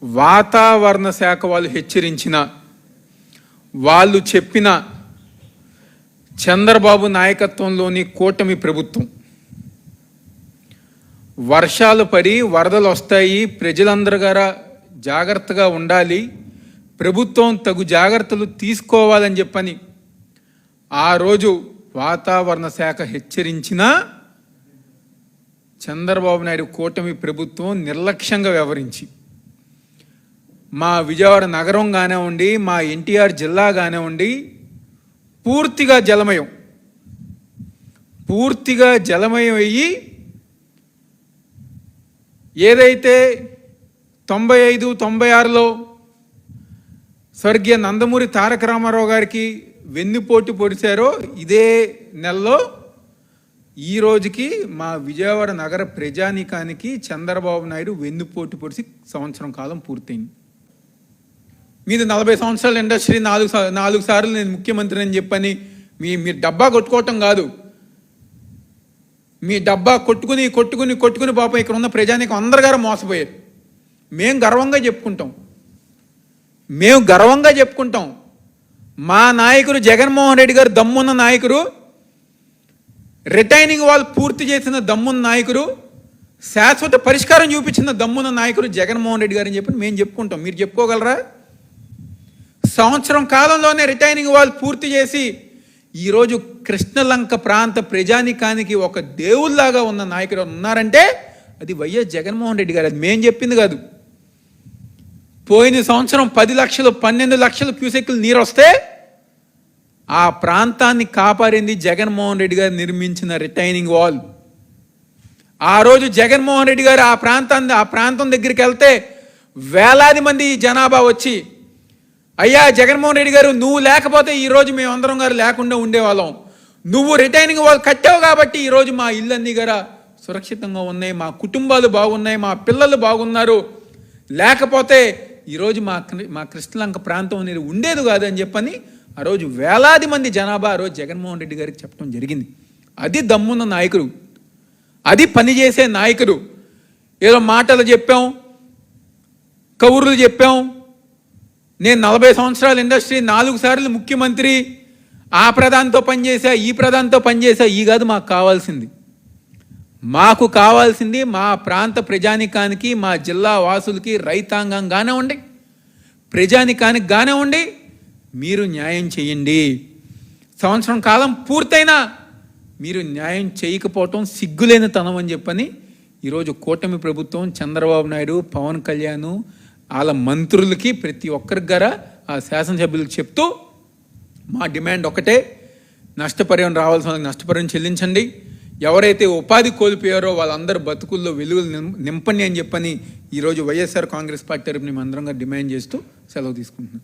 వాతావరణ శాఖ వాళ్ళు హెచ్చరించిన, వాళ్ళు చెప్పిన చంద్రబాబు నాయకత్వంలోని కూటమి ప్రభుత్వం వర్షాలు పడి వరదలు వస్తాయి, ప్రజలందరూ గారా జాగ్రత్తగా ఉండాలి, ప్రభుత్వం తగు జాగ్రత్తలు తీసుకోవాలని చెప్పని ఆ రోజు వాతావరణ శాఖ హెచ్చరించిన చంద్రబాబు నాయుడు కూటమి ప్రభుత్వం నిర్లక్ష్యంగా వ్యవహరించి మా విజయవాడ నగరం కానివ్వండి, మా ఎన్టీఆర్ జిల్లా కానివ్వండి పూర్తిగా జలమయం అయ్యి ఏదైతే 95, 96లో స్వర్గీయ నందమూరి తారక రామారావు గారికి వెన్నుపోటు పొడిచారో ఇదే నెలలో ఈ రోజుకి మా విజయవాడ నగర ప్రజానీకానికి చంద్రబాబు నాయుడు వెన్నుపోటు పొడిచి సంవత్సరం కాలం పూర్తయింది. మీది 40 సంవత్సరాల ఇండస్ట్రీ, 4 సార్లు నేను ముఖ్యమంత్రి అని చెప్పని మీరు డబ్బా కొట్టుకోవటం కాదు, మీ డబ్బా కొట్టుకుని పాపం ఇక్కడ ఉన్న ప్రజానీకం అందరి గారు మోసపోయారు. మేము గర్వంగా చెప్పుకుంటాం. మా నాయకుడు జగన్మోహన్ రెడ్డి గారు దమ్మున్న నాయకుడు, రిటైనింగ్ వాల్ పూర్తి చేసిన దమ్మున్న నాయకుడు, శాశ్వత పరిష్కారం చూపించిన దమ్మున్న నాయకుడు జగన్మోహన్ రెడ్డి గారు అని చెప్పి మేము చెప్పుకుంటాం. మీరు చెప్పుకోగలరా? సంవత్సరం కాలంలోనే రిటైనింగ్ వాల్ పూర్తి చేసి ఈరోజు కృష్ణలంక ప్రాంత ప్రజానికానికి ఒక దేవుళ్లాగా ఉన్న నాయకుడు ఉన్నారంటే అది వైఎస్ జగన్మోహన్ రెడ్డి గారు. అది మేము చెప్పింది కాదు. పోయిన సంవత్సరం 10 లక్షలు 12 లక్షల క్యూసెక్కులు నీరు వస్తే ఆ ప్రాంతాన్ని కాపాడింది జగన్మోహన్ రెడ్డి గారు నిర్మించిన రిటైనింగ్ వాల్. ఆ రోజు జగన్మోహన్ రెడ్డి గారు ఆ ప్రాంతం దగ్గరికి వెళ్తే వేలాది మంది జనాభా వచ్చి, అయ్యా జగన్మోహన్ రెడ్డి గారు నువ్వు లేకపోతే ఈరోజు మేమందరం గారు లేకుండా ఉండేవాళ్ళం, నువ్వు రిటైనింగ్ వాల్ కట్టావు కాబట్టి ఈరోజు మా ఇళ్ళన్నీ గారా సురక్షితంగా ఉన్నాయి, మా కుటుంబాలు బాగున్నాయి, మా పిల్లలు బాగున్నారు, లేకపోతే ఈరోజు మా కృష్ణలంక ప్రాంతం అనేది ఉండేది కాదు అని చెప్పని ఆ రోజు వేలాది మంది జనాభా ఆ రోజు జగన్మోహన్ రెడ్డి గారికి చెప్పడం జరిగింది. అది దమ్మున్న నాయకుడు, అది పనిచేసే నాయకుడు. ఏదో మాటలు చెప్పాం, కబుర్లు చెప్పాం, నేను 40 సంవత్సరాల ఇండస్ట్రీ, 4 సార్లు ముఖ్యమంత్రి, ఆ ప్రధానితో పనిచేసా, ఈ ప్రధానితో పనిచేసా, ఈ కాదు మాకు కావాల్సింది. మాకు కావాల్సింది మా ప్రాంత ప్రజానికానికి, మా జిల్లా వాసులకి, రైతాంగం కానివ్వండి, ప్రజానికానికి కానివ్వండి, మీరు న్యాయం చేయండి. సంవత్సరం కాలం పూర్తయినా మీరు న్యాయం చేయకపోవటం సిగ్గులేని తనం అని చెప్పని ఈరోజు కూటమి ప్రభుత్వం, చంద్రబాబు నాయుడు, పవన్ కళ్యాణ్, వాళ్ళ మంత్రులకి, ప్రతి ఒక్కరికి గారా ఆ శాసనసభ్యులకు చెప్తూ మా డిమాండ్ ఒకటే, నష్టపరిహారం రావాల్సిన వాళ్ళకి నష్టపరిహారం చెల్లించండి, ఎవరైతే ఉపాధి కోల్పోయారో వాళ్ళందరూ బతుకుల్లో వెలుగులు నింపండి అని చెప్పని ఈరోజు వైఎస్ఆర్ కాంగ్రెస్ పార్టీ తరపున మేము అందరంగా డిమాండ్ చేస్తూ సెలవు తీసుకుంటున్నాం.